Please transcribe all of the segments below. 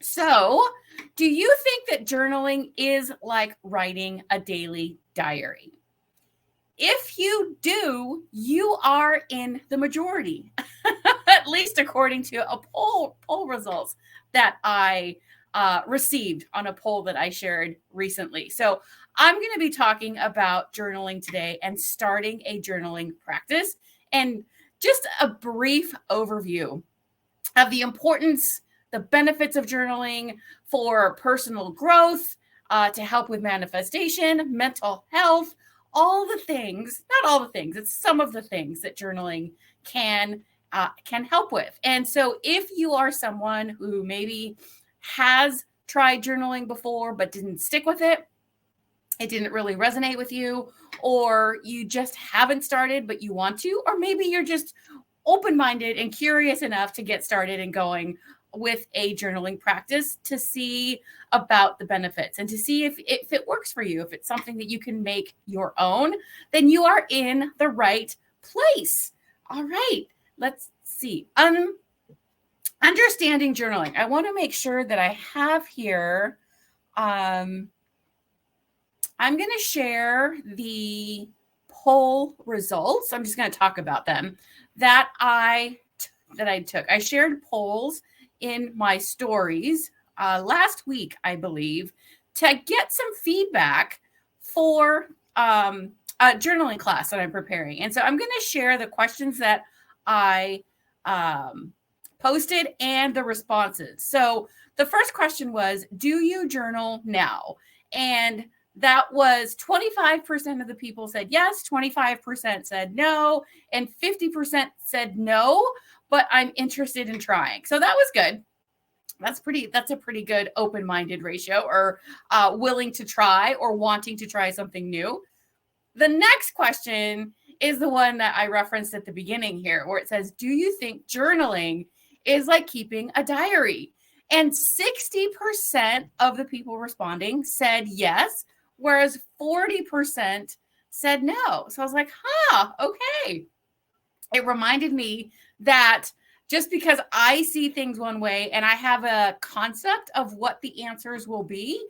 So, do you think that journaling is like writing a daily diary? If you do, you are in the majority, at least according to a poll results that I received on a poll that I shared recently. So I'm going to be talking about journaling today and starting a journaling practice, and just a brief overview of the importance, the benefits of journaling for personal growth, to help with manifestation, mental health, all the things, not all the things, it's some of the things that journaling can help with. And so if you are someone who maybe has tried journaling before but didn't stick with it didn't really resonate with you, or you just haven't started but you want to, or maybe you're just open-minded and curious enough to get started and going with a journaling practice to see about the benefits and to see if it works for you, if it's something that you can make your own, then you are in the right place. All right, let's see. Understanding journaling. I want to make sure that I have here. I'm going to share the poll results. I'm just going to talk about them that I took. I shared polls in my stories last week, I believe, to get some feedback for a journaling class that I'm preparing. And so I'm going to share the questions that I posted and the responses. So the first question was, do you journal now? And that was 25% of the people said yes, 25% said no, and 50% said no, but I'm interested in trying. So that was good. That's a pretty good open-minded ratio, or willing to try or wanting to try something new. The next question is the one that I referenced at the beginning here, where it says, do you think journaling is like keeping a diary? And 60% of the people responding said yes, whereas 40% said no. So I was like, okay. It reminded me that just because I see things one way and I have a concept of what the answers will be,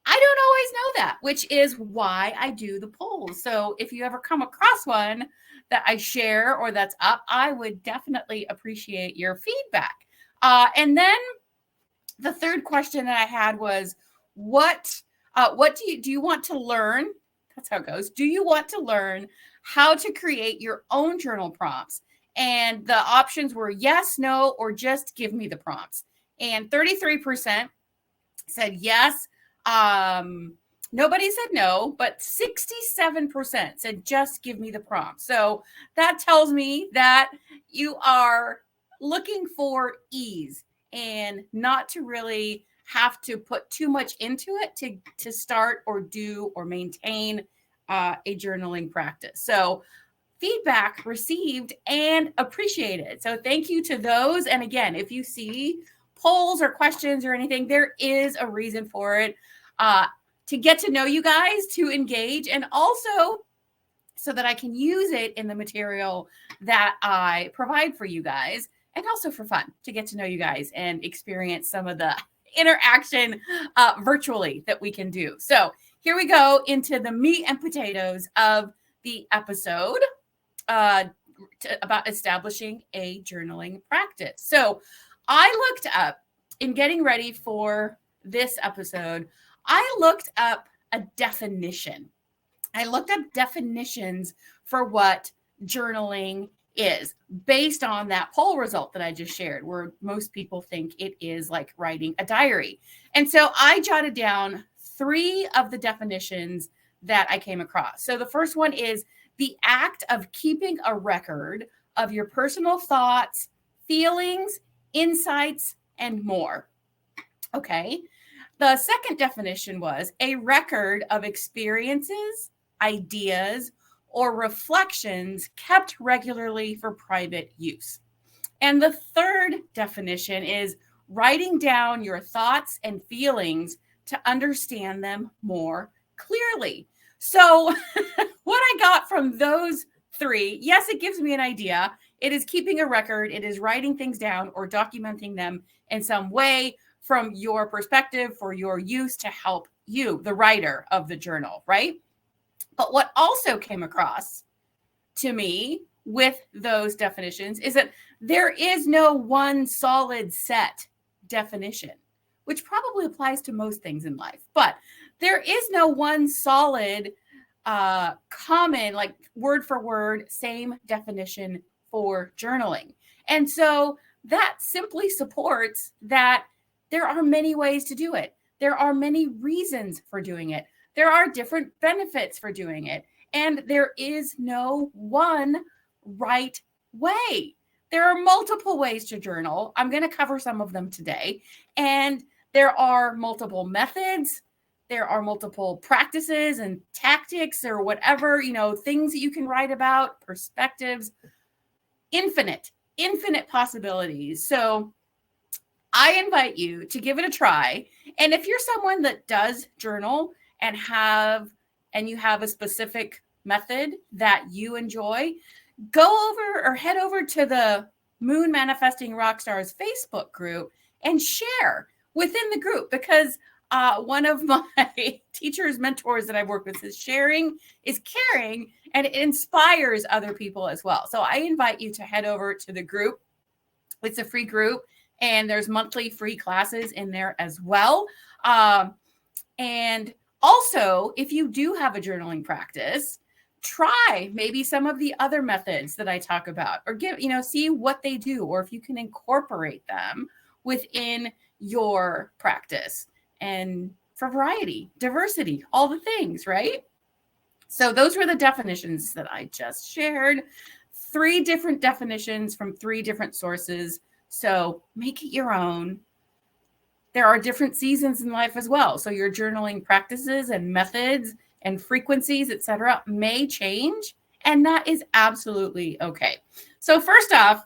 I don't always know that, which is why I do the polls. So if you ever come across one that I share or that's up, I would definitely appreciate your feedback. And then the third question that I had was, what do you want to learn? That's how it goes. Do you want to learn how to create your own journal prompts? And the options were yes, no, or just give me the prompts. And 33% said yes. Nobody said no, but 67% said just give me the prompt. So that tells me that you are looking for ease and not to really have to put too much into it to start or do or maintain a journaling practice. So feedback received and appreciated. So thank you to those. And again, if you see polls or questions or anything, there is a reason for it, to get to know you guys, to engage, and also so that I can use it in the material that I provide for you guys, and also for fun, to get to know you guys and experience some of the interaction virtually that we can do. So here we go into the meat and potatoes of the episode about establishing a journaling practice. So I looked up, in getting ready for this episode, I looked up a definition. I looked up definitions for what journaling is based on that poll result that I just shared, where most people think it is like writing a diary. And so I jotted down 3 of the definitions that I came across. So the first one is the act of keeping a record of your personal thoughts, feelings, insights, and more. Okay. The second definition was a record of experiences, ideas, or reflections kept regularly for private use. And the third definition is writing down your thoughts and feelings to understand them more clearly. So what I got from those 3, yes, it gives me an idea. It is keeping a record. It is writing things down or documenting them in some way from your perspective for your use to help you, the writer of the journal, right? But what also came across to me with those definitions is that there is no one solid set definition, which probably applies to most things in life. But there is no one solid, common, like word for word, same definition for journaling. And so that simply supports that there are many ways to do it. There are many reasons for doing it. There are different benefits for doing it. And there is no one right way. There are multiple ways to journal. I'm going to cover some of them today. And there are multiple methods. There are multiple practices and tactics or whatever, things that you can write about, perspectives, infinite possibilities. So I invite you to give it a try. And if you're someone that does journal and you have a specific method that you enjoy, go over or head over to the Moon Manifesting Rockstars Facebook group and share within the group, because one of my teachers, mentors that I've worked with is sharing is caring, and it inspires other people as well. So I invite you to head over to the group. It's a free group, and there's monthly free classes in there as well. And also, if you do have a journaling practice, try maybe some of the other methods that I talk about, or see what they do, or if you can incorporate them within your practice. And for variety, diversity, all the things, right? So those were the definitions that I just shared. 3 different definitions from 3 different sources. So make it your own. There are different seasons in life as well. So your journaling practices and methods and frequencies, etc., may change, and that is absolutely okay. So first off,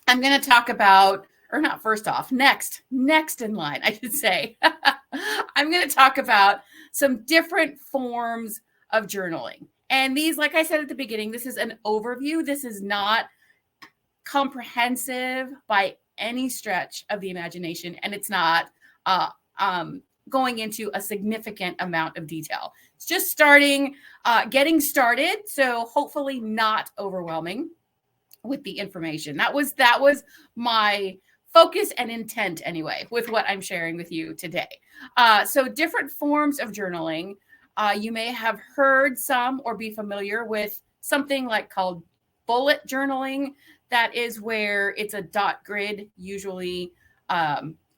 I'm going to talk about, or not first off, next in line, I should say. I'm going to talk about some different forms of journaling. And these, like I said at the beginning, this is an overview. This is not comprehensive by any stretch of the imagination, and it's not going into a significant amount of detail. It's just getting started, so hopefully not overwhelming with the information. That was my focus and intent anyway with what I'm sharing with you today. So different forms of journaling. You may have heard some or be familiar with something called bullet journaling. That is where it's a dot grid, usually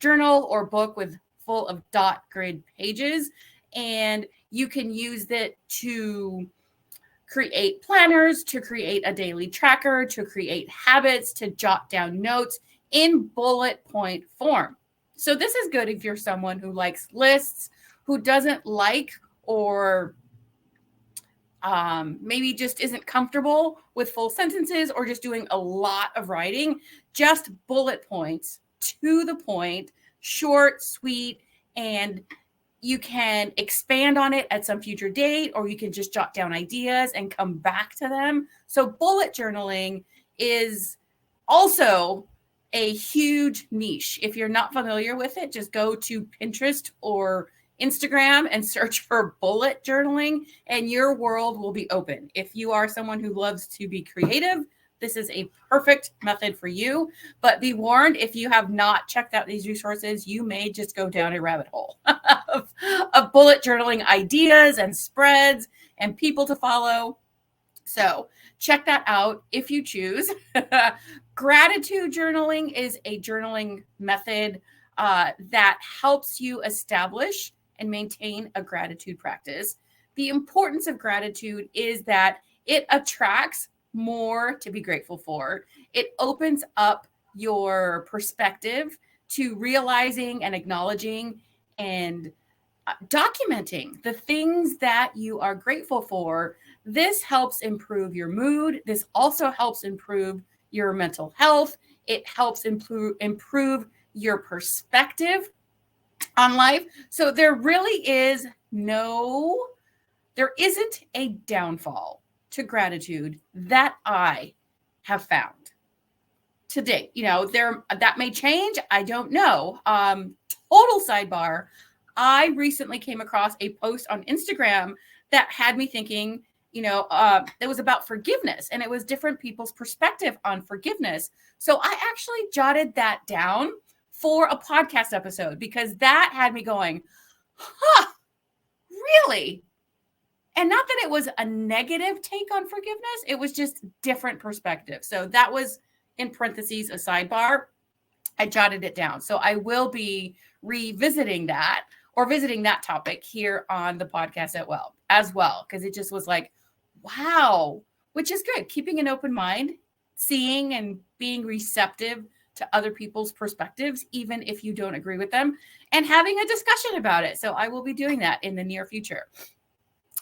journal or book full of dot grid pages. And you can use it to create planners, to create a daily tracker, to create habits, to jot down notes in bullet point form. So this is good if you're someone who likes lists, who doesn't like or maybe just isn't comfortable with full sentences or just doing a lot of writing. Just bullet points, to the point, short, sweet, and you can expand on it at some future date, or you can just jot down ideas and come back to them. So bullet journaling is also a huge niche. If you're not familiar with it, just go to Pinterest or Instagram and search for bullet journaling, and your world will be open. If you are someone who loves to be creative, this is a perfect method for you. But be warned, if you have not checked out these resources, you may just go down a rabbit hole of bullet journaling ideas and spreads and people to follow. So check that out if you choose. Gratitude journaling is a journaling method that helps you establish and maintain a gratitude practice. The importance of gratitude is that it attracts more to be grateful for. It opens up your perspective to realizing and acknowledging and documenting the things that you are grateful for. This helps improve your mood. This also helps improve your mental health. It helps improve your perspective on life. So there really isn't a downfall to gratitude that I have found. to date. That may change. I don't know. Total sidebar. I recently came across a post on Instagram that had me thinking, it was about forgiveness, and it was different people's perspective on forgiveness. So I actually jotted that down for a podcast episode because that had me going, really? And not that it was a negative take on forgiveness, it was just different perspective. So that was, in parentheses, a sidebar. I jotted it down. So I will be revisiting that or visiting that topic here on the podcast as well, because it just was like, wow, which is good. Keeping an open mind, seeing and being receptive to other people's perspectives, even if you don't agree with them, and having a discussion about it. So I will be doing that in the near future.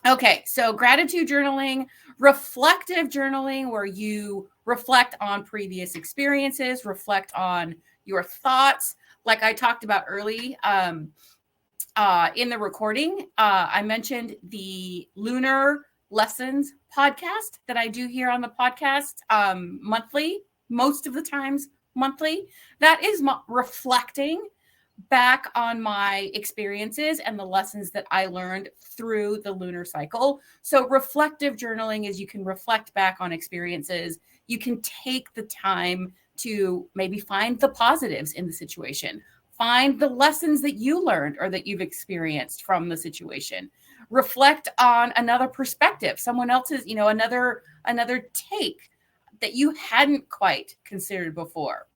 Okay, so gratitude journaling, reflective journaling, where you reflect on previous experiences, reflect on your thoughts. Like I talked about early in the recording, I mentioned the Lunar Lessons podcast that I do here on the podcast monthly, most of the times monthly. That is reflecting back on my experiences and the lessons that I learned through the lunar cycle. So reflective journaling is you can reflect back on experiences. You can take the time to maybe find the positives in the situation, find the lessons that you learned or that you've experienced from the situation, reflect on another perspective, someone else's, another take that you hadn't quite considered before,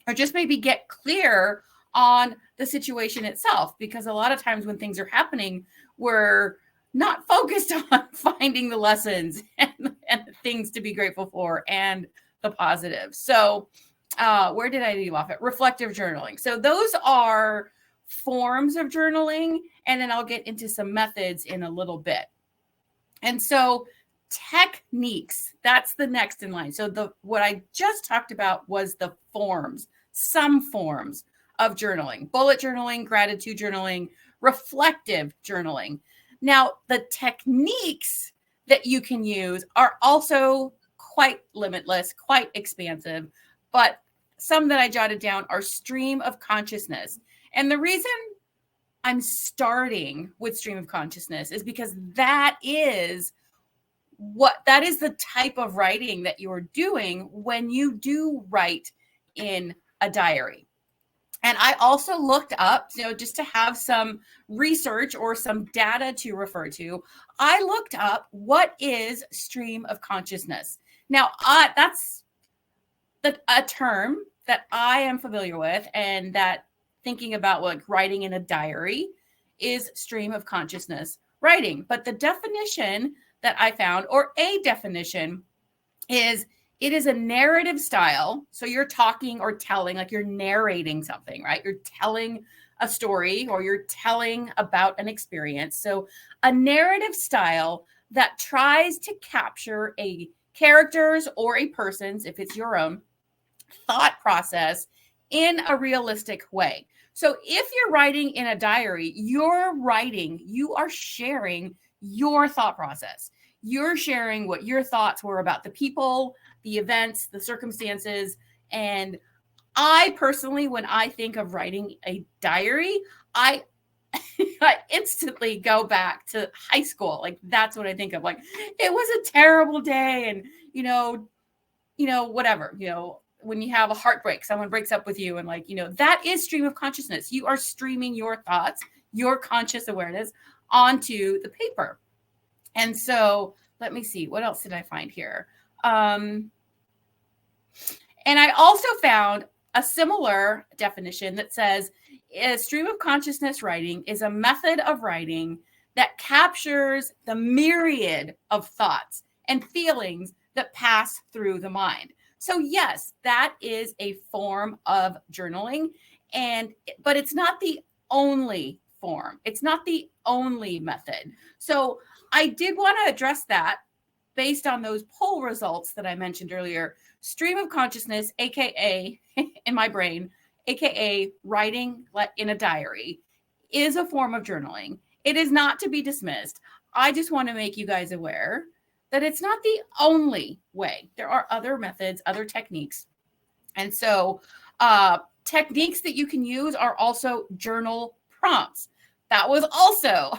or just maybe get clear on the situation itself, because a lot of times when things are happening, we're not focused on finding the lessons and things to be grateful for and the positives. So where did I leave off at? Reflective journaling. So those are forms of journaling, and then I'll get into some methods in a little bit. And so techniques, that's the next in line. So what I just talked about was the forms, some forms of journaling: bullet journaling, gratitude journaling, reflective journaling. Now, the techniques that you can use are also quite limitless, quite expansive, but some that I jotted down are stream of consciousness. And the reason I'm starting with stream of consciousness is because that is the type of writing that you're doing when you do write in a diary. And I also looked up, just to have some research or some data to refer to, I looked up what is stream of consciousness. Now, that's a term that I am familiar with, and that thinking about like writing in a diary is stream of consciousness writing. But the definition that I found, or a definition, is it is a narrative style. So you're talking or telling, like you're narrating something, right? You're telling a story or you're telling about an experience. So a narrative style that tries to capture a character's or a person's, if it's your own, thought process in a realistic way. So if you're writing in a diary, you are sharing your thought process. You're sharing what your thoughts were about the people, the events, the circumstances. And I personally, when I think of writing a diary, I instantly go back to high school. Like that's what I think of. Like it was a terrible day, and whatever, when you have a heartbreak, someone breaks up with you, and that is stream of consciousness. You are streaming your thoughts, your conscious awareness onto the paper. And so let me see, what else did I find here? And I also found a similar definition that says a stream of consciousness writing is a method of writing that captures the myriad of thoughts and feelings that pass through the mind. So yes, that is a form of journaling, but it's not the only form. It's not the only method. So I did want to address that based on those poll results that I mentioned earlier. Stream of consciousness, AKA in my brain, AKA writing in a diary, is a form of journaling. It is not to be dismissed. I just want to make you guys aware that it's not the only way. There are other methods, other techniques And so techniques that you can use are also journal prompts. That was also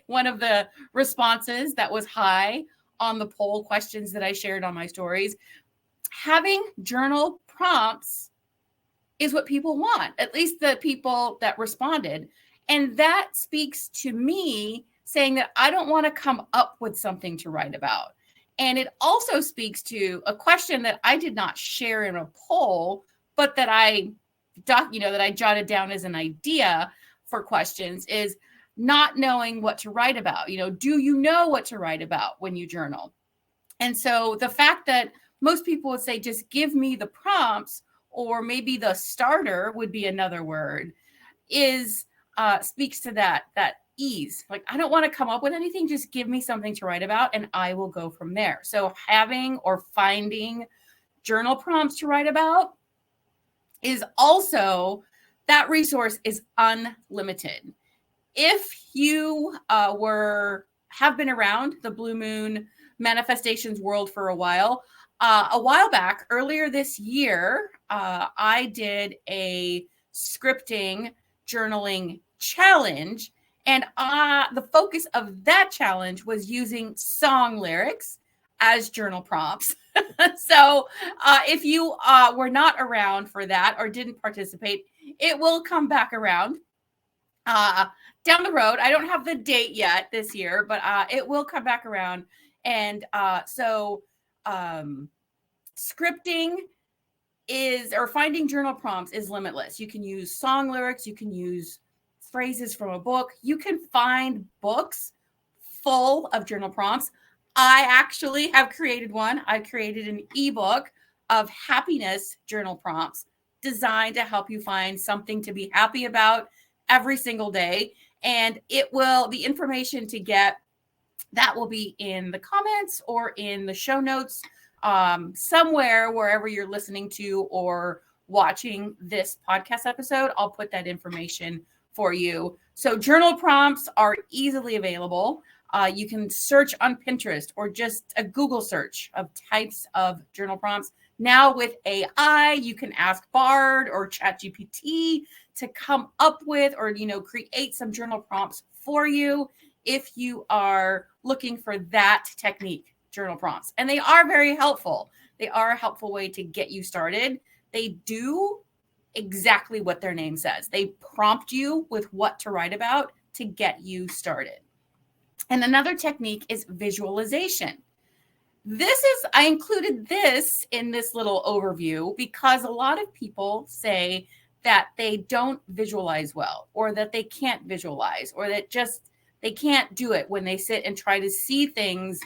one of the responses that was high on the poll questions that I shared on my stories. Having journal prompts is what people want, at least the people that responded. And that speaks to me saying that I don't want to come up with something to write about. And it also speaks to a question that I did not share in a poll, but that I jotted down as an idea for questions, is not knowing what to write about. Do you know what to write about when you journal? And so the fact that most people would say, just give me the prompts, or maybe the starter would be another word, is speaks to that ease. Like, I don't want to come up with anything, just give me something to write about and I will go from there. So having or finding journal prompts to write about is also, that resource is unlimited. If you have been around the Blue Moon manifestations world for a while back, earlier this year, I did a scripting journaling challenge. And the focus of that challenge was using song lyrics as journal prompts. So if you were not around for that or didn't participate, it will come back around down the road. I don't have the date yet this year, but it will come back around. And scripting finding journal prompts is limitless. You can use song lyrics, you can use phrases from a book, you can find books full of journal prompts. I actually have created one. I created an ebook of happiness journal prompts designed to help you find something to be happy about every single day. And the information to get that will be in the comments or in the show notes, somewhere, wherever you're listening to or watching this podcast episode. I'll put that information for you. So journal prompts are easily available. You can search on Pinterest or just a Google search of types of journal prompts. Now with AI, you can ask Bard or ChatGPT to come up with or, create some journal prompts for you if you are looking for that technique, journal prompts. And they are very helpful. They are a helpful way to get you started. They do exactly what their name says. They prompt you with what to write about to get you started. And another technique is visualization. I included this in this little overview because a lot of people say that they don't visualize well, or that they can't visualize, or that they can't do it when they sit and try to see things,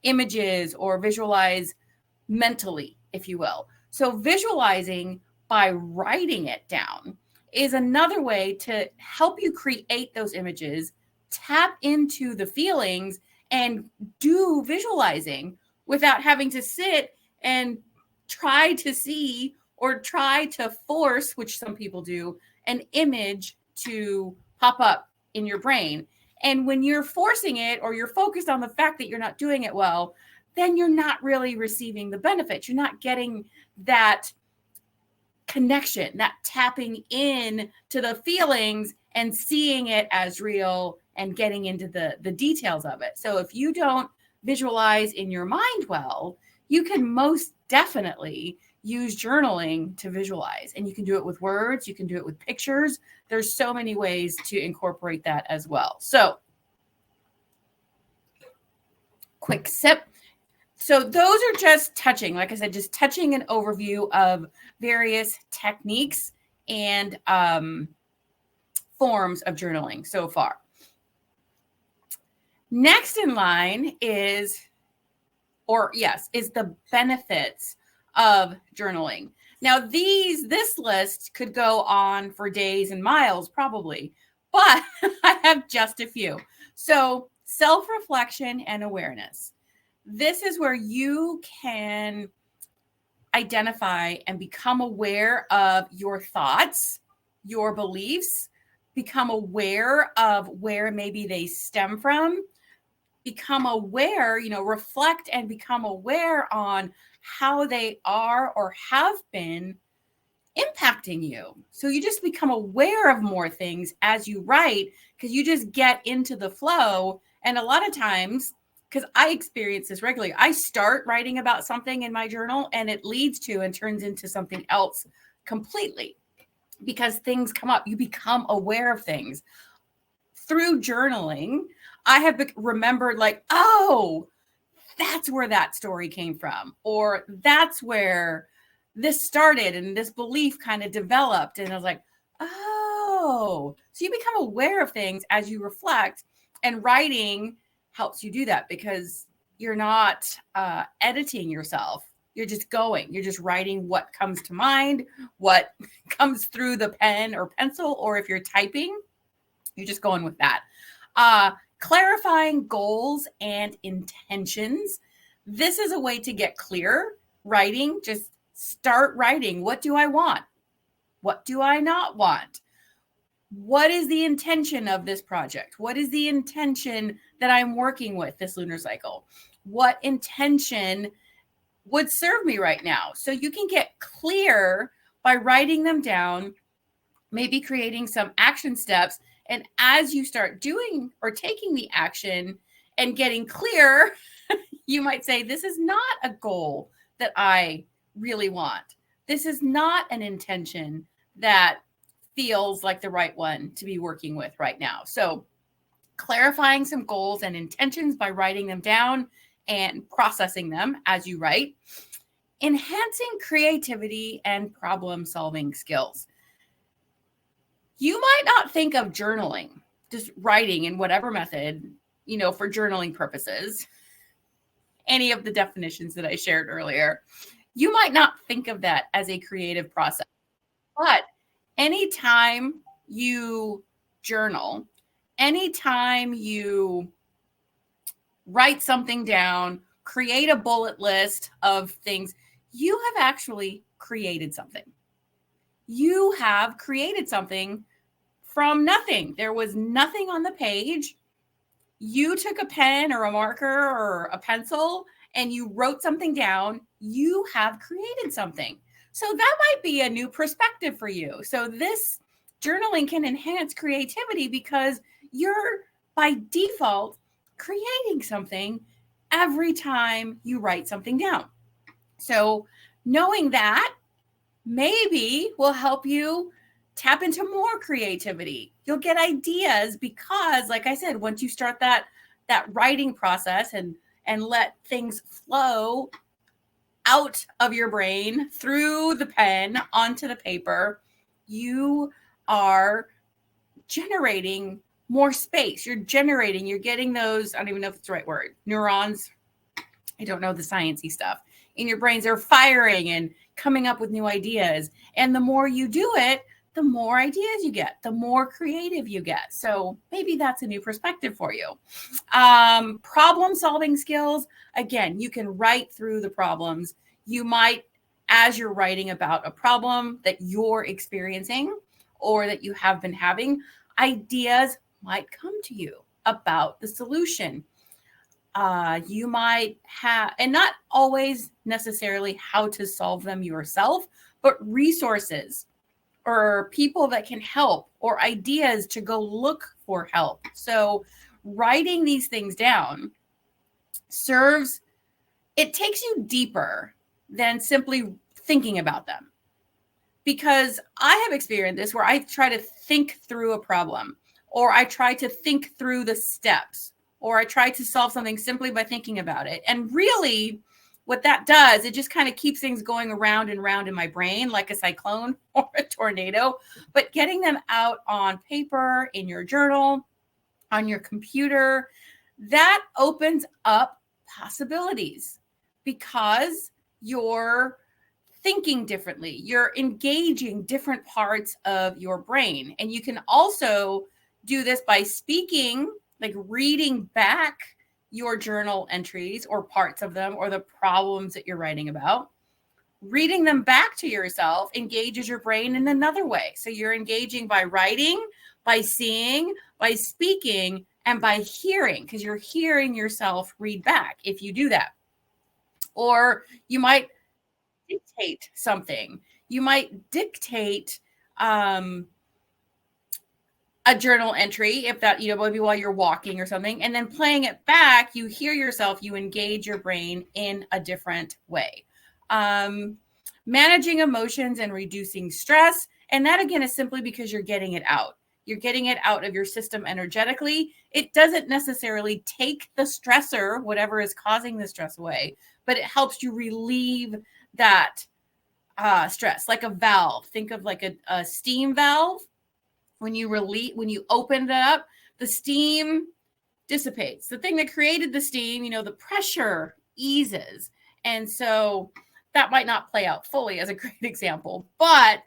images, or visualize mentally, if you will. So visualizing by writing it down is another way to help you create those images, tap into the feelings, and do visualizing without having to sit and try to see or try to force, which some people do, an image to pop up in your brain. And when you're forcing it or you're focused on the fact that you're not doing it well, then you're not really receiving the benefits. You're not getting that connection, that tapping in to the feelings and seeing it as real and getting into the details of it. So if you don't visualize in your mind well, you can most definitely use journaling to visualize. And you can do it with words, you can do it with pictures. There's so many ways to incorporate that as well. So quick sip. So those are just touching, like I said, just touching an overview of various techniques and forms of journaling so far. Next in line is the benefits of journaling. Now, this list could go on for days and miles, probably, but I have just a few. So self-reflection and awareness. This is where you can identify and become aware of your thoughts, your beliefs, become aware of where maybe they stem from, become aware, reflect and become aware on how they are or have been impacting you. So you just become aware of more things as you write, because you just get into the flow. And a lot of times, because I experience this regularly, I start writing about something in my journal and it leads to and turns into something else completely, because things come up. You become aware of things through journaling. I have remembered, like, oh, that's where that story came from, or that's where this started and this belief kind of developed. And I was like, oh, so you become aware of things as you reflect, and writing helps you do that, because you're not editing yourself. You're just going, you're just writing what comes to mind, what comes through the pen or pencil, or if you're typing, you're just going with that. Clarifying goals and intentions. This is a way to get clear writing. Just start writing. What do I want? What do I not want? What is the intention of this project? What is the intention that I'm working with this lunar cycle? What intention would serve me right now? So you can get clear by writing them down, maybe creating some action steps. And as you start doing or taking the action and getting clear, you might say, this is not a goal that I really want. This is not an intention that feels like the right one to be working with right now. So clarifying some goals and intentions by writing them down and processing them as you write. Enhancing creativity and problem-solving skills. You might not think of journaling, just writing in whatever method, for journaling purposes, any of the definitions that I shared earlier. You might not think of that as a creative process, but anytime you journal, anytime you write something down, create a bullet list of things, you have actually created something. You have created something from nothing. There was nothing on the page. You took a pen or a marker or a pencil and you wrote something down. You have created something. So that might be a new perspective for you. So this journaling can enhance creativity, because you're by default creating something every time you write something down. So knowing that maybe will help you tap into more creativity. You'll get ideas, because, like I said, once you start that writing process and let things flow out of your brain through the pen onto the paper, you are generating more space. You're getting those, I don't even know if it's the right word, neurons. I don't know the sciencey stuff in your brains. Are firing and coming up with new ideas. And the more you do it, the more ideas you get, the more creative you get. So maybe that's a new perspective for you. Problem-solving skills. Again, you can write through the problems. You might, as you're writing about a problem that you're experiencing or that you have been having, ideas might come to you about the solution. You might have, and not always necessarily how to solve them yourself, but resources or people that can help, or ideas to go look for help. So writing these things down it takes you deeper than simply thinking about them. Because I have experienced this where I try to think through a problem, or I try to think through the steps, or I try to solve something simply by thinking about it. And really, what that does, it just kind of keeps things going around and around in my brain like a cyclone or a tornado. But getting them out on paper, in your journal, on your computer, that opens up possibilities, because you're thinking differently. You're engaging different parts of your brain. And you can also do this by speaking, like reading back your journal entries or parts of them, or the problems that you're writing about. Reading them back to yourself engages your brain in another way. So you're engaging by writing, by seeing, by speaking, and by hearing, because you're hearing yourself read back if you do that. Or you might dictate something. You might dictate a journal entry, if that, maybe while you're walking or something, and then playing it back, you hear yourself, you engage your brain in a different way. Managing emotions and reducing stress. And that, again, is simply because you're getting it out. You're getting it out of your system energetically. It doesn't necessarily take the stressor, whatever is causing the stress, away, but it helps you relieve that stress, like a valve. Think of like a steam valve. When you open it up, the steam dissipates. The thing that created the steam, the pressure eases. And so that might not play out fully as a great example, but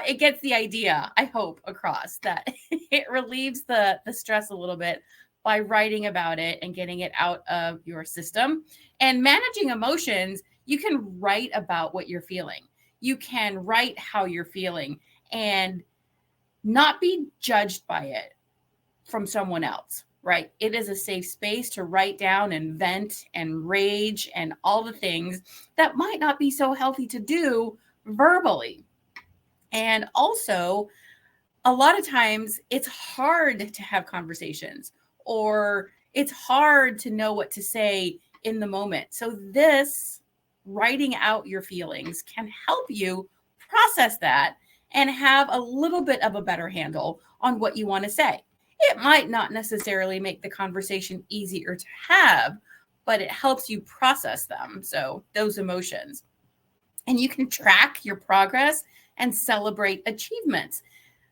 it gets the idea, I hope, across, that it relieves the stress a little bit by writing about it and getting it out of your system. And managing emotions, you can write about what you're feeling. You can write how you're feeling and not be judged by it from someone else, right? It is a safe space to write down and vent and rage and all the things that might not be so healthy to do verbally. And also, a lot of times it's hard to have conversations, or it's hard to know what to say in the moment. So this writing out your feelings can help you process that and have a little bit of a better handle on what you want to say. It might not necessarily make the conversation easier to have, but it helps you process them. So those emotions. And you can track your progress and celebrate achievements.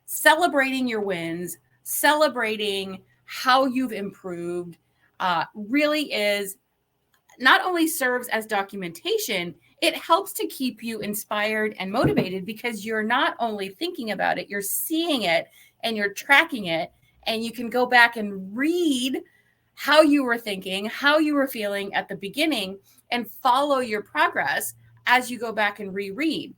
Celebrating your wins, celebrating how you've improved, really is not only serves as documentation, it helps to keep you inspired and motivated, because you're not only thinking about it, you're seeing it and you're tracking it, and you can go back and read how you were thinking, how you were feeling at the beginning, and follow your progress as you go back and reread.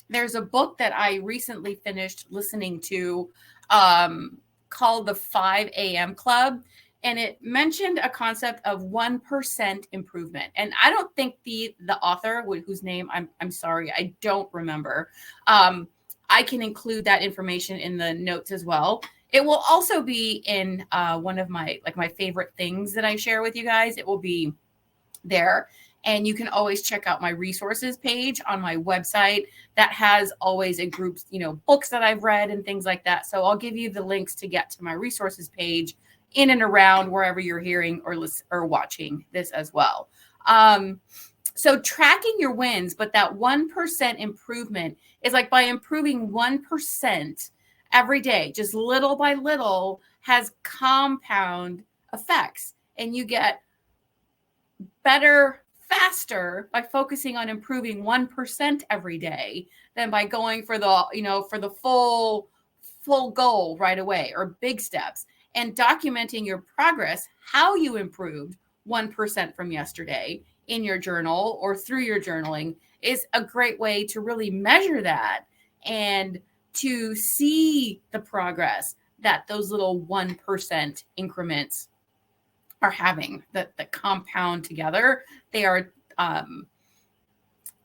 There's a book that I recently finished listening to called The 5 a.m. Club. And it mentioned a concept of 1% improvement. And I don't think the author, whose name I'm sorry, I don't remember. I can include that information in the notes as well. It will also be in one of my favorite things that I share with you guys. It will be there. And you can always check out my resources page on my website that has always a group, books that I've read and things like that. So I'll give you the links to get to my resources page in and around wherever you're hearing or watching this as well. So tracking your wins, but that 1% improvement is like by improving 1% every day, just little by little, has compound effects, and you get better faster by focusing on improving 1% every day than by going for the full goal right away, or big steps. And documenting your progress, how you improved 1% from yesterday in your journal or through your journaling, is a great way to really measure that and to see the progress that those little 1% increments are having, that compound together. They are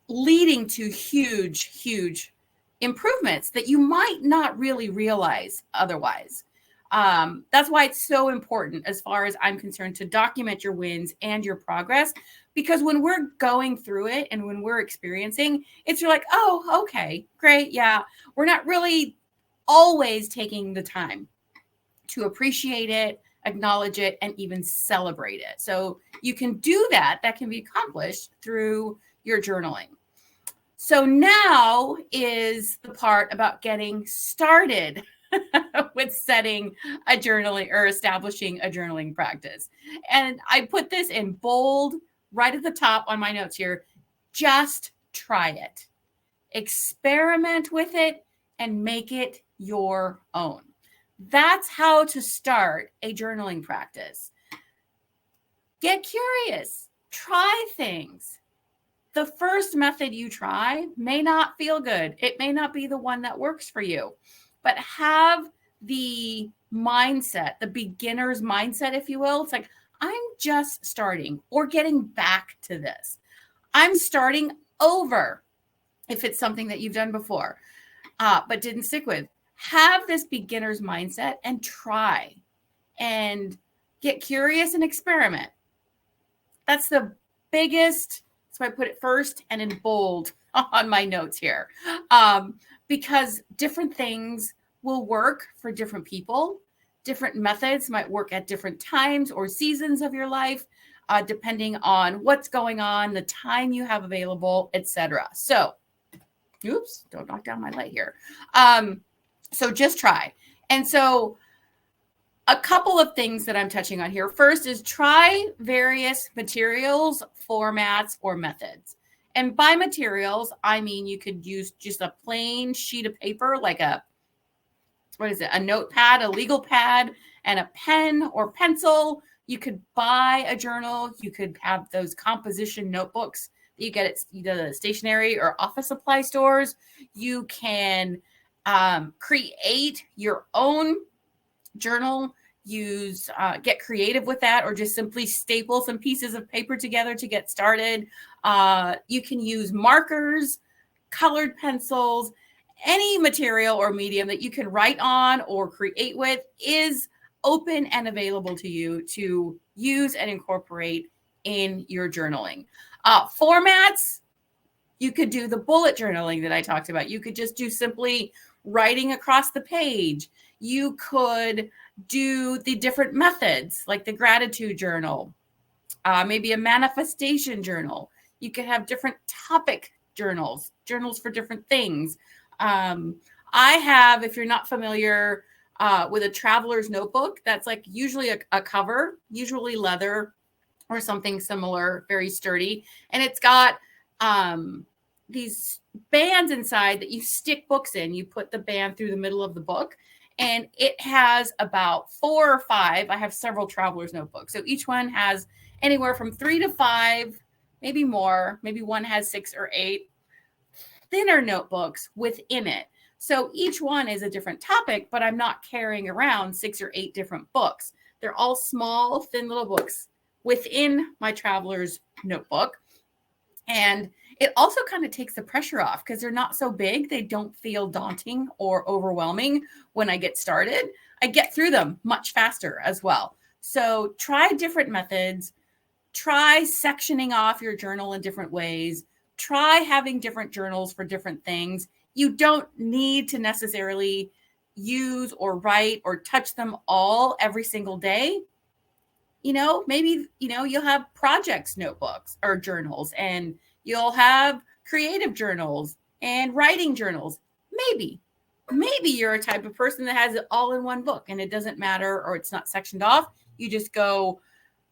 leading to huge improvements that you might not really realize otherwise. That's why it's so important, as far as I'm concerned, to document your wins and your progress, because when we're going through it and when we're experiencing it, you're like, oh, okay, great. Yeah. We're not really always taking the time to appreciate it, acknowledge it, and even celebrate it. So you can do that. That can be accomplished through your journaling. So now is the part about getting started with setting a journaling or establishing a journaling practice. And I put this in bold right at the top on my notes here. Just try it. Experiment with it and make it your own. That's how to start a journaling practice. Get curious. Try things. The first method you try may not feel good. It may not be the one that works for you. But have the mindset, the beginner's mindset, if you will. It's like, I'm just starting or getting back to this. I'm starting over if it's something that you've done before, but didn't stick with. Have this beginner's mindset and try and get curious and experiment. That's the biggest. So I put it first and in bold on my notes here, because different things will work for different people. Different methods might work at different times or seasons of your life, depending on what's going on, the time you have available, etc. So, oops, don't knock down my light here. So just try. And so a couple of things that I'm touching on here. First is try various materials, formats, or methods. And by materials, I mean you could use just a plain sheet of paper, like a notepad, a legal pad, and a pen or pencil. You could buy a journal. You could have those composition notebooks that you get at the stationery or office supply stores. You can create your own journal, get creative with that, or just simply staple some pieces of paper together to get started. You can use markers, colored pencils, any material or medium that you can write on or create with is open and available to you to use and incorporate in your journaling. Formats, you could do the bullet journaling that I talked about. You could just do simply writing across the page. You could do the different methods like the gratitude journal, maybe a manifestation journal. You could have different topic journals for different things. I have, if you're not familiar with a traveler's notebook, that's like usually a cover, usually leather or something similar, very sturdy. And it's got these bands inside that you stick books in. You put the band through the middle of the book. And it has about 4 or 5. I have several traveler's notebooks. So each one has anywhere from 3 to 5, maybe more. Maybe one has 6 or 8 thinner notebooks within it. So each one is a different topic, but I'm not carrying around 6 or 8 different books. They're all small, thin little books within my traveler's notebook. And it also kind of takes the pressure off because they're not so big. They don't feel daunting or overwhelming when I get started. I get through them much faster as well. So try different methods. Try sectioning off your journal in different ways. Try having different journals for different things. You don't need to necessarily use or write or touch them all every single day. Maybe, you'll have projects notebooks or journals, and you'll have creative journals and writing journals. Maybe you're a type of person that has it all in one book and it doesn't matter, or it's not sectioned off. You just go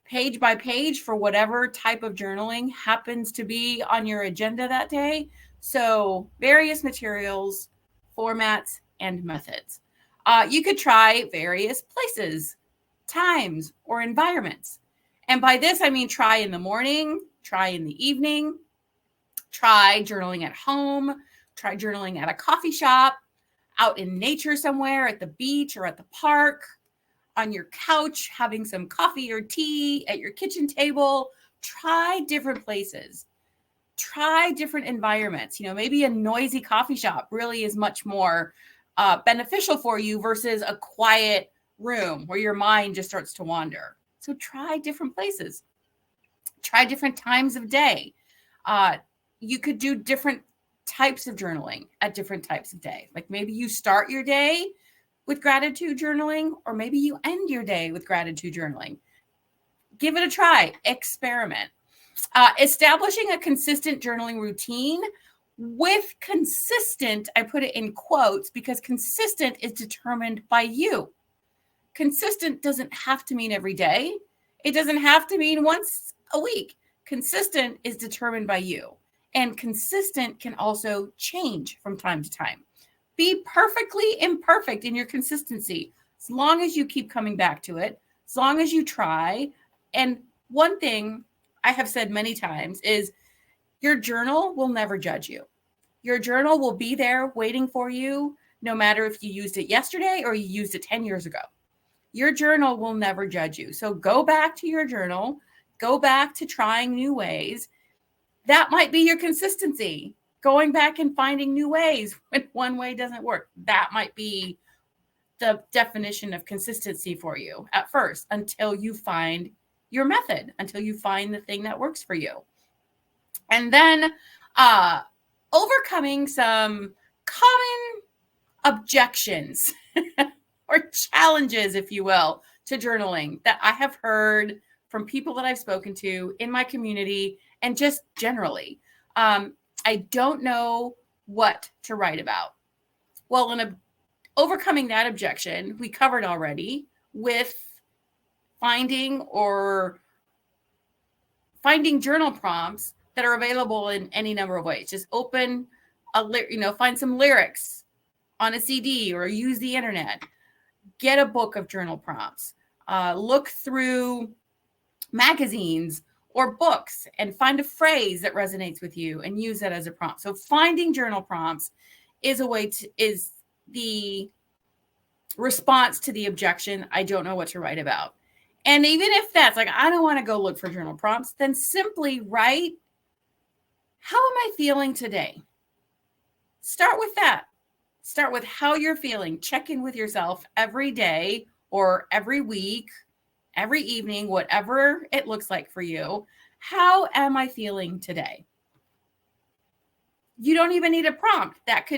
page by page for whatever type of journaling happens to be on your agenda that day. So various materials, formats, and methods. You could try various places, times, or environments. And by this, I mean try in the morning, try in the evening, try journaling at home, try journaling at a coffee shop, out in nature somewhere, at the beach or at the park, on your couch, having some coffee or tea, at your kitchen table. Try different places. Try different environments. Maybe a noisy coffee shop really is much more beneficial for you versus a quiet room where your mind just starts to wander. So try different places. Try different times of day. You could do different types of journaling at different types of day. Like maybe you start your day with gratitude journaling, or maybe you end your day with gratitude journaling. Give it a try. Experiment. Establishing a consistent journaling routine. With consistent, I put it in quotes because consistent is determined by you. Consistent doesn't have to mean every day. It doesn't have to mean once a week. Consistent is determined by you. And consistent can also change from time to time. Be perfectly imperfect in your consistency, as long as you keep coming back to it, as long as you try. And one thing I have said many times is your journal will never judge you. Your journal will be there waiting for you, no matter if you used it yesterday or you used it 10 years ago. Your journal will never judge you. So go back to your journal, go back to trying new ways, That might be your consistency. Going back and finding new ways when one way doesn't work. That might be the definition of consistency for you at first, until you find your method, until you find the thing that works for you. And then overcoming some common objections or challenges, if you will, to journaling that I have heard from people that I've spoken to in my community and just generally. I don't know what to write about. Well, overcoming that objection, we covered already with finding journal prompts that are available in any number of ways. Just open find some lyrics on a CD or use the internet. Get a book of journal prompts. Look through magazines or books and find a phrase that resonates with you and use that as a prompt. So finding journal prompts is the response to the objection, I don't know what to write about. And even if that's like, I don't want to go look for journal prompts, then simply write, how am I feeling today? Start with that. Start with how you're feeling. Check in with yourself every day or every week, every evening, whatever it looks like for you. How am I feeling today? You don't even need a prompt. That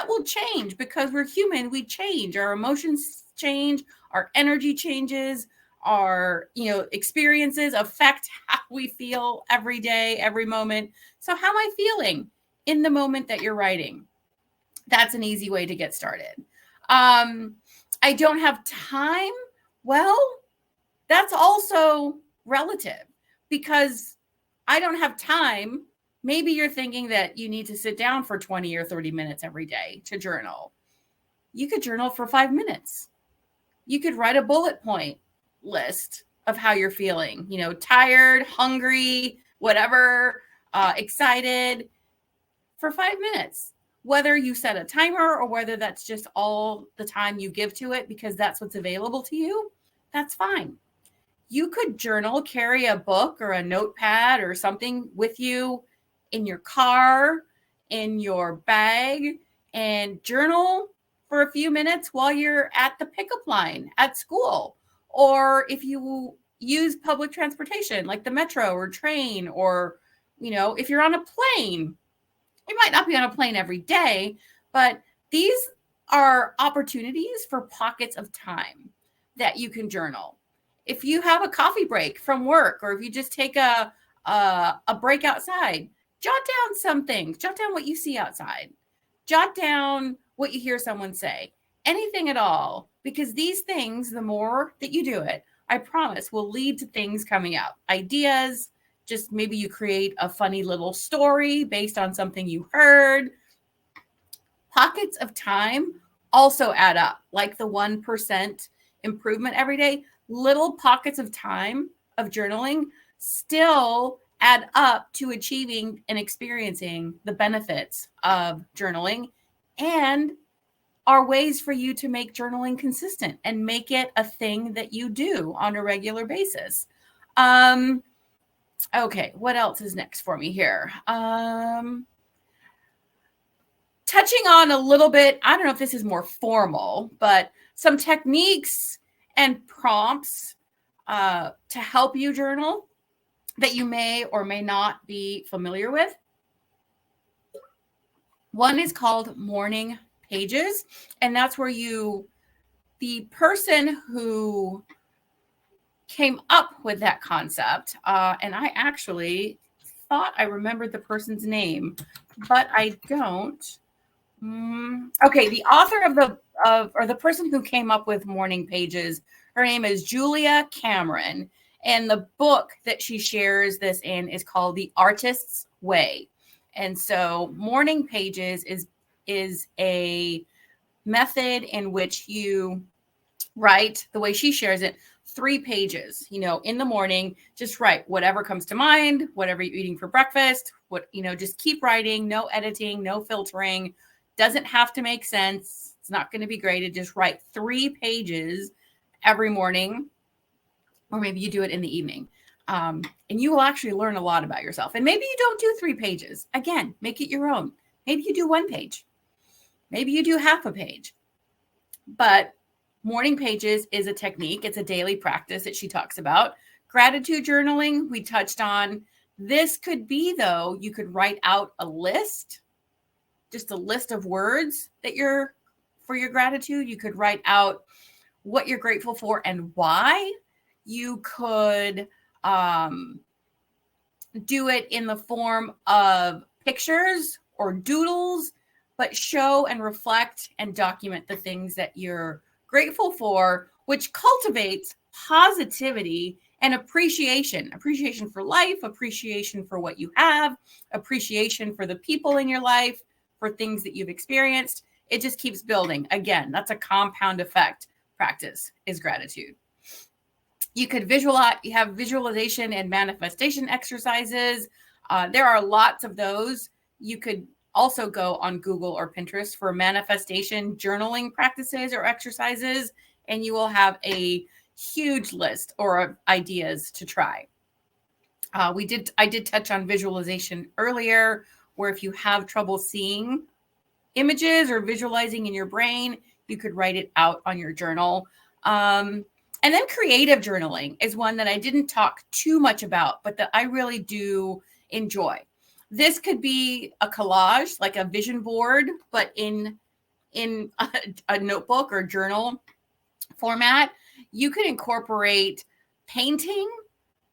will change because we're human. We change. Our emotions change. Our energy changes. Our experiences affect how we feel every day, every moment. So how am I feeling in the moment that you're writing? That's an easy way to get started. I don't have time. Well, that's also relative because I don't have time. Maybe you're thinking that you need to sit down for 20 or 30 minutes every day to journal. You could journal for 5 minutes. You could write a bullet point list of how you're feeling, tired, hungry, whatever, excited, for 5 minutes. Whether you set a timer or whether that's just all the time you give to it because that's what's available to you, that's fine. You could journal, carry a book or a notepad or something with you in your car, in your bag, and journal for a few minutes while you're at the pickup line at school. Or if you use public transportation like the metro or train, or, if you're on a plane, you might not be on a plane every day, but these are opportunities for pockets of time that you can journal. If you have a coffee break from work, or if you just take a break outside, jot down something. Jot down what you see outside. Jot down what you hear someone say. Anything at all, because these things, the more that you do it, I promise, will lead to things coming out. Ideas, just maybe you create a funny little story based on something you heard. Pockets of time also add up, like the 1% improvement every day. Little pockets of time of journaling still add up to achieving and experiencing the benefits of journaling, and are ways for you to make journaling consistent and make it a thing that you do on a regular basis. Okay, what else is next for me here? Touching on a little bit, I don't know if this is more formal, but some techniques and prompts to help you journal that you may or may not be familiar with. One is called morning pages, and that's where the person who came up with that concept, and I actually thought I remembered the person's name, but I don't. Okay, the author or the person who came up with morning pages, her name is Julia Cameron, and the book that she shares this in is called The Artist's Way. And so morning pages is a method in which you write, the way she shares it, 3 pages, in the morning. Just write whatever comes to mind, whatever you're eating for breakfast, just keep writing, no editing, no filtering. Doesn't have to make sense. It's not going to be graded. Just write 3 pages every morning, or maybe you do it in the evening. And you will actually learn a lot about yourself. And maybe you don't do 3 pages. Again, make it your own. Maybe you do 1 page. Maybe you do half a page. But morning pages is a technique. It's a daily practice that she talks about. Gratitude journaling, we touched on. This could be, though, you could write out a list, just a list of words that you're for your gratitude. You could write out what you're grateful for and why. You could do it in the form of pictures or doodles, but show and reflect and document the things that you're grateful for, which cultivates positivity and appreciation for life, appreciation for what you have, appreciation for the people in your life, for things that you've experienced. It just keeps building. Again, that's a compound effect practice is gratitude. You could you have visualization and manifestation exercises. There are lots of those. You could also go on Google or Pinterest for manifestation journaling practices or exercises, and you will have a huge list or ideas to try. I did touch on visualization earlier, where if you have trouble seeing images or visualizing in your brain, you could write it out on your journal. And then creative journaling is one that I didn't talk too much about, but that I really do enjoy. This could be a collage, like a vision board, but in a notebook or journal format. You could incorporate painting,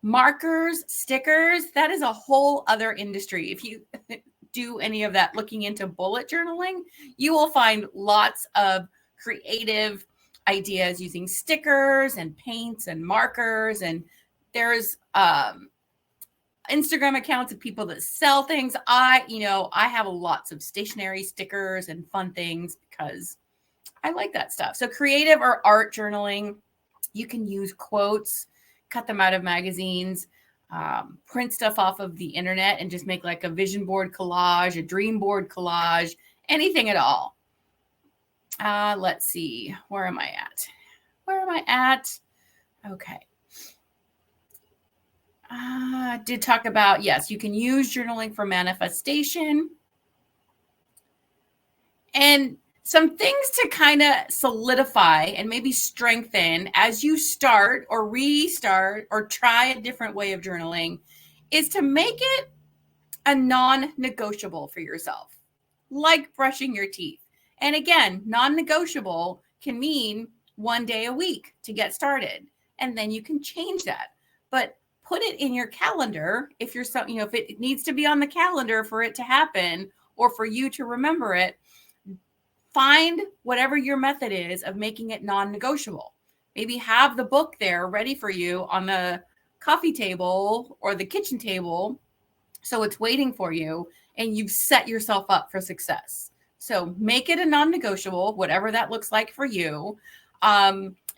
markers, stickers. That is a whole other industry. If you do any of that looking into bullet journaling, you will find lots of creative ideas using stickers and paints and markers. And there's Instagram accounts of people that sell things. I have lots of stationery stickers and fun things because I like that stuff. So creative or art journaling, you can use quotes, cut them out of magazines, print stuff off of the internet and just make like a vision board collage, a dream board collage, anything at all. Let's see. Where am I at? Okay. Did talk about, yes, you can use journaling for manifestation. And some things to kind of solidify and maybe strengthen as you start or restart or try a different way of journaling is to make it a non-negotiable for yourself, like brushing your teeth. And again, non-negotiable can mean 1 day a week to get started. And then you can change that. But put it in your calendar if if it needs to be on the calendar for it to happen or for you to remember it. Find whatever your method is of making it non-negotiable. Maybe have the book there ready for you on the coffee table or the kitchen table, so it's waiting for you and you've set yourself up for success. So make it a non-negotiable, whatever that looks like for you.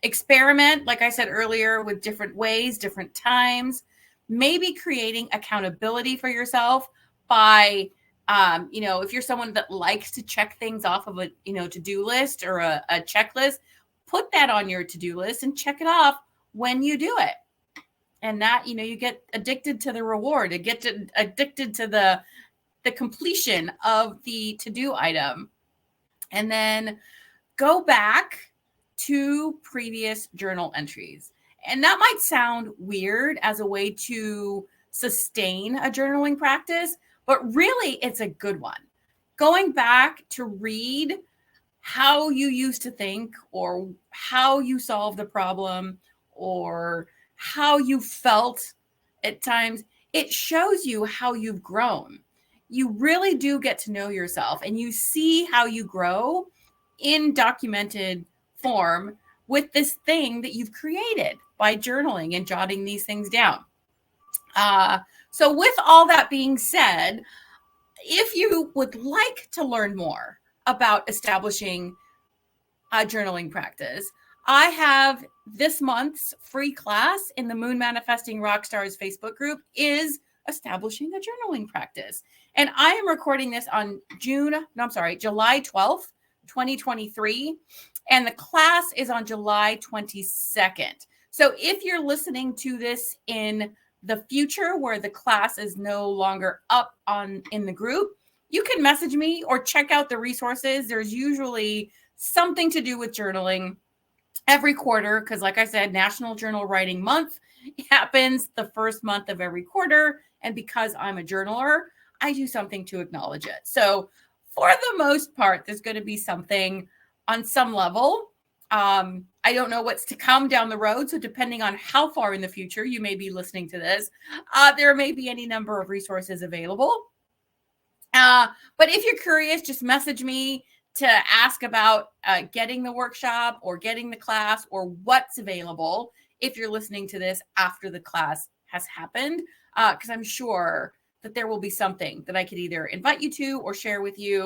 Experiment, like I said earlier, with different ways, different times. Maybe creating accountability for yourself by if you're someone that likes to check things off of a, to-do list or a checklist, put that on your to-do list and check it off when you do it. And that, you get addicted to the reward. You get addicted to the completion of the to-do item. And then go back to previous journal entries. And that might sound weird as a way to sustain a journaling practice, but really it's a good one. Going back to read how you used to think or how you solved the problem or how you felt at times, it shows you how you've grown. You really do get to know yourself and you see how you grow in documented form with this thing that you've created by journaling and jotting these things down. So with all that being said, if you would like to learn more about establishing a journaling practice, I have this month's free class in the Moon Manifesting Rockstars Facebook group is establishing a journaling practice. And I am recording this on July 12th, 2023. And the class is on July 22nd. So if you're listening to this in the future where the class is no longer up in the group, you can message me or check out the resources. There's usually something to do with journaling every quarter because, like I said, National Journal Writing Month happens the first month of every quarter. And because I'm a journaler, I do something to acknowledge it. So for the most part, there's going to be something on some level. I don't know what's to come down the road. So depending on how far in the future you may be listening to this, there may be any number of resources available. But if you're curious, just message me to ask about getting the workshop or getting the class or what's available if you're listening to this after the class has happened, because I'm sure that there will be something that I could either invite you to or share with you.